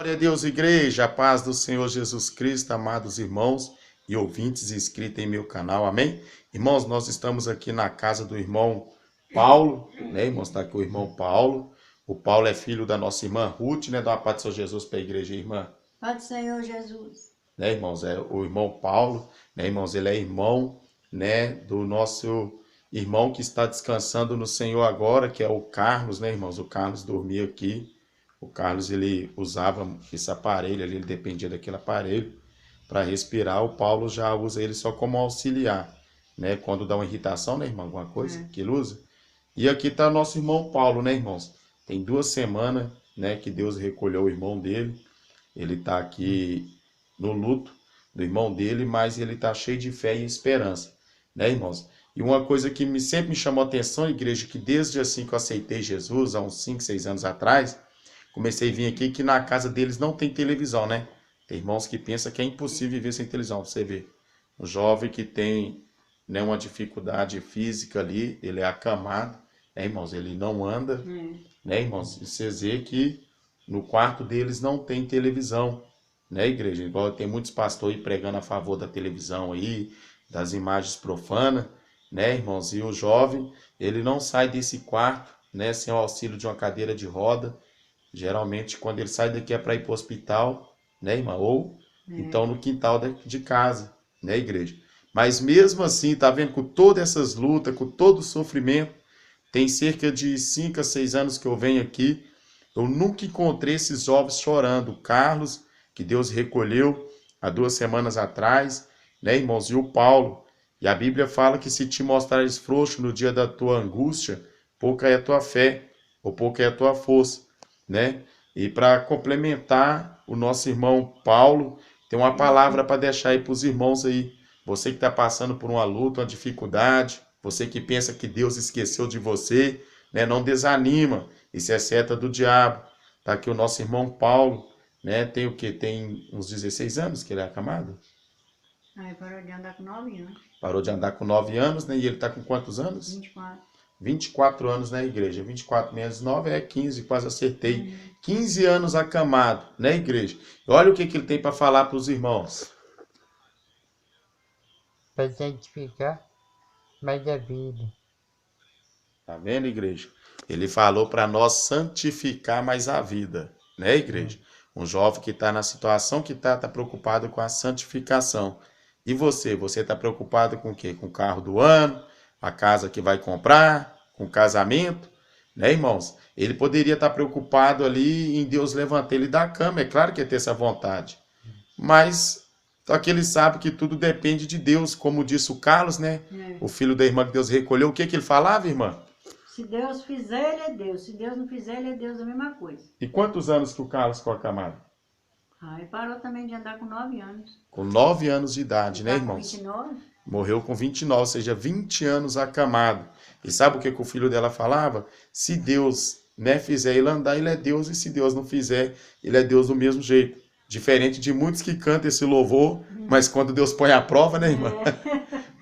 Glória a Deus, igreja, a paz do Senhor Jesus Cristo, amados irmãos e ouvintes inscritos em meu canal, amém? Irmãos, nós estamos aqui na casa do irmão Paulo, né, irmãos? Está aqui o irmão Paulo. O Paulo é filho da nossa irmã Ruth, né? Dá uma paz do Senhor Jesus para a igreja, irmã. Paz do Senhor Jesus. Né, irmãos? É o irmão Paulo, né, irmãos? Ele é irmão, né, do nosso irmão que está descansando no Senhor agora, que é o Carlos, né, irmãos? O Carlos dormia aqui. O Carlos, ele usava esse aparelho ali, ele dependia daquele aparelho para respirar. O Paulo já usa ele só como auxiliar, né? Quando dá uma irritação, né, irmão? Alguma coisa que ele usa. E aqui está o nosso irmão Paulo, né, irmãos? Tem 2 semanas, né, que Deus recolheu o irmão dele. Ele está aqui no luto do irmão dele, mas ele está cheio de fé e esperança, né, irmãos? E uma coisa que sempre me chamou a atenção, igreja, que desde assim que eu aceitei Jesus, há uns 5, 6 anos atrás, comecei a vir aqui que na casa deles não tem televisão, né? Tem irmãos que pensam que é impossível viver sem televisão. Você vê, um jovem que tem, né, uma dificuldade física ali, ele é acamado, né, irmãos? Ele não anda, né, irmãos? E você vê que no quarto deles não tem televisão, né, igreja? Igual tem muitos pastores aí pregando a favor da televisão aí, das imagens profanas, né, irmãos? E o jovem, ele não sai desse quarto, né, sem o auxílio de uma cadeira de roda. Geralmente, quando ele sai daqui é para ir para o hospital, né, irmã? Ou então no quintal de casa, né, igreja? Mas mesmo assim, tá vendo, com todas essas lutas, com todo o sofrimento, tem cerca de 5 a 6 anos que eu venho aqui, eu nunca encontrei esses jovens chorando. O Carlos, que Deus recolheu há 2 semanas atrás, né, irmãos? E o Paulo. E a Bíblia fala que se te mostrares frouxo no dia da tua angústia, pouca é a tua fé, ou pouca é a tua força, né? E para complementar, o nosso irmão Paulo tem uma palavra para deixar aí para os irmãos aí. Você que está passando por uma luta, uma dificuldade, você que pensa que Deus esqueceu de você, né? Não desanima, isso é seta do diabo. Tá aqui o nosso irmão Paulo, né? Tem o quê? Tem uns 16 anos que ele é acamado? Aí parou de andar com 9 anos. Parou de andar com 9 anos, né? E ele está com quantos anos? 24. 24 anos na igreja. 24 menos 9 é 15, quase acertei. 15 anos acamado na igreja. Olha o que ele tem para falar para os irmãos. Para santificar mais a vida. Tá vendo, igreja? Ele falou para nós santificar mais a vida, né, igreja? Um jovem que está na situação que está preocupado com a santificação. E você está preocupado com o quê? Com o carro do ano, a casa que vai comprar, com o casamento, né, irmãos? Ele poderia estar preocupado ali em Deus levantar ele da cama, é claro que ia ter essa vontade. Mas só que ele sabe que tudo depende de Deus, como disse o Carlos, né? O filho da irmã que Deus recolheu. O que ele falava, irmã? Se Deus fizer, ele é Deus. Se Deus não fizer, ele é Deus, a mesma coisa. E quantos anos que o Carlos ficou acamado? Aí parou também de andar com 9 anos. Com 9 anos de idade, né, Tá com irmãos? 29? Morreu com 29, ou seja, 20 anos acamado. E sabe o que o filho dela falava? Se Deus, né, fizer ele andar, ele é Deus. E se Deus não fizer, ele é Deus do mesmo jeito. Diferente de muitos que cantam esse louvor, mas quando Deus põe a prova, né, irmã?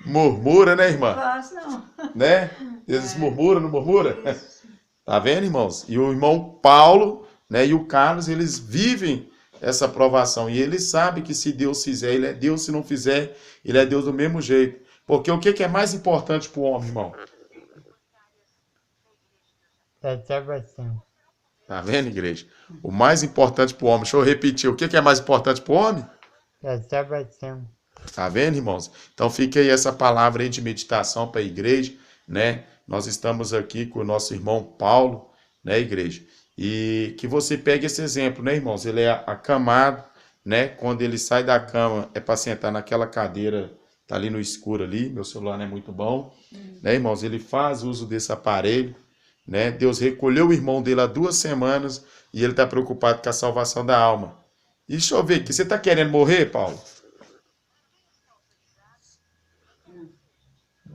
Murmura, né, irmã? Não faço, não. Né? Eles murmuram, não murmura? Isso. Tá vendo, irmãos? E o irmão Paulo, né, e o Carlos, eles vivem essa provação. E eles sabem que se Deus fizer, ele é Deus. Se não fizer, ele é Deus do mesmo jeito. Porque o que é mais importante para o homem, irmão? Da salvação. Tá vendo, igreja? O mais importante para o homem. Deixa eu repetir. O que é mais importante para o homem? Da salvação. Tá vendo, irmãos? Então fica aí essa palavra aí de meditação para a igreja, né? Nós estamos aqui com o nosso irmão Paulo, né, igreja? E que você pegue esse exemplo, né, irmãos? Ele é acamado, né? Quando ele sai da cama é para sentar naquela cadeira, tá ali no escuro ali, meu celular não é muito bom, né, irmãos? Ele faz uso desse aparelho, né? Deus recolheu o irmão dele há 2 semanas e ele está preocupado com a salvação da alma. E deixa eu ver aqui, você está querendo morrer, Paulo?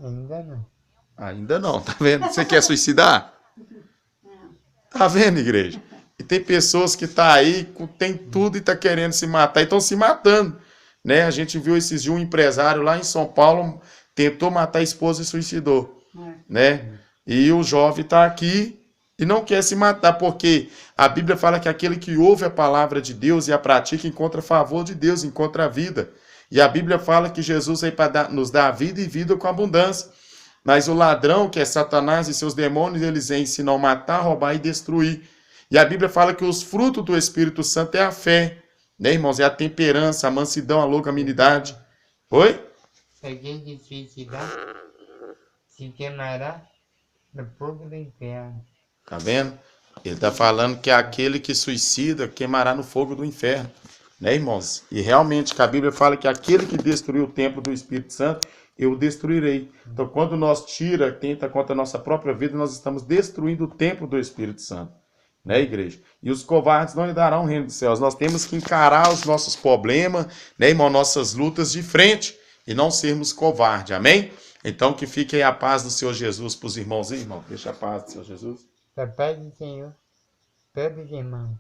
Ainda não. Ainda não, tá vendo? Você quer suicidar? Tá vendo, igreja? E tem pessoas que tá aí, tem tudo e tá querendo se matar e estão se matando, né? A gente viu esses dias um empresário lá em São Paulo tentou matar a esposa e suicidou, né? E o jovem tá aqui, e não quer se matar, porque a Bíblia fala que aquele que ouve a palavra de Deus e a pratica encontra favor de Deus, encontra a vida. E a Bíblia fala que Jesus veio para nos dar a vida e vida com abundância. Mas o ladrão, que é Satanás e seus demônios, eles ensinam a matar, roubar e destruir. E a Bíblia fala que os frutos do Espírito Santo é a fé, né, irmãos? É a temperança, a mansidão, a longanimidade. Oi? Alguém que suicidar se queimará no fogo do inferno. Tá vendo? Ele está falando que aquele que suicida queimará no fogo do inferno. Né, irmãos? E realmente que a Bíblia fala que aquele que destruiu o templo do Espírito Santo, eu o destruirei. Então, quando nós tenta contra a nossa própria vida, nós estamos destruindo o templo do Espírito Santo. Né, igreja? E os covardes não herdarão o reino dos céus. Nós temos que encarar os nossos problemas, né, irmão? Nossas lutas de frente e não sermos covardes. Amém? Então, que fique aí a paz do Senhor Jesus para os irmãos e irmãos. Deixa a paz do Senhor Jesus. Da paz do Senhor, todos os irmãos.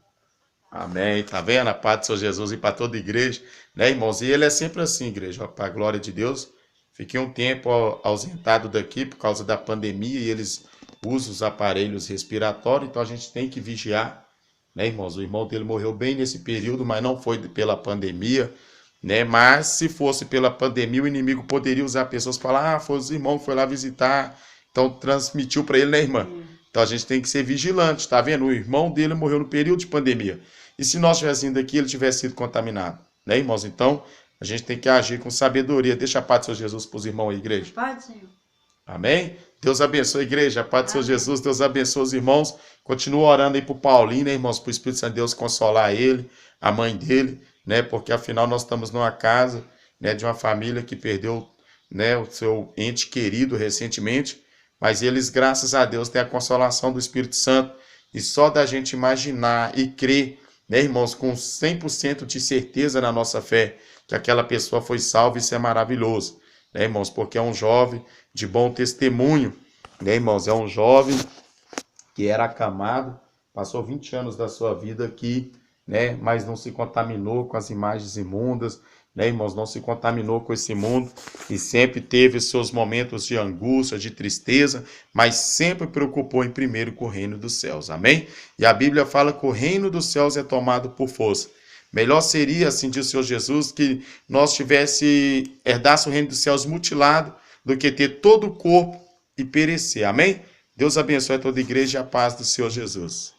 Amém. Tá vendo? A paz do Senhor Jesus e para toda a igreja, né, irmãos? E ele é sempre assim, igreja, para a glória de Deus. Fiquei um tempo ausentado daqui por causa da pandemia e eles usam os aparelhos respiratórios, então a gente tem que vigiar, né, irmãos? O irmão dele morreu bem nesse período, mas não foi pela pandemia, né? Mas se fosse pela pandemia, o inimigo poderia usar pessoas para falar, foi os irmãos que foi lá visitar, então transmitiu para ele, né, irmã? Então a gente tem que ser vigilante, tá vendo? O irmão dele morreu no período de pandemia. E se nós tivéssemos ido aqui, ele tivesse sido contaminado, né, irmãos? Então, a gente tem que agir com sabedoria. Deixa a paz do Senhor Jesus para os irmãos aí, igreja. Paz do Senhor. Amém? Deus abençoe a igreja. A paz do Senhor Jesus. Deus abençoe os irmãos. Continua orando aí para o Paulinho, né, irmãos? Para o Espírito Santo de Deus consolar ele, a mãe dele, né? Porque afinal nós estamos numa casa, né, de uma família que perdeu, né, o seu ente querido recentemente. Mas eles, graças a Deus, têm a consolação do Espírito Santo. E só da gente imaginar e crer, né, irmãos, com 100% de certeza na nossa fé, que aquela pessoa foi salva, isso é maravilhoso, né, irmãos? Porque é um jovem de bom testemunho, né, irmãos? É um jovem que era acamado, passou 20 anos da sua vida aqui, né, mas não se contaminou com as imagens imundas, né, irmãos? Não se contaminou com esse mundo e sempre teve seus momentos de angústia, de tristeza, mas sempre preocupou em primeiro com o reino dos céus, amém? E a Bíblia fala que o reino dos céus é tomado por força. Melhor seria, assim diz o Senhor Jesus, que nós herdasse o reino dos céus mutilado, do que ter todo o corpo e perecer, amém? Deus abençoe a toda a igreja e a paz do Senhor Jesus.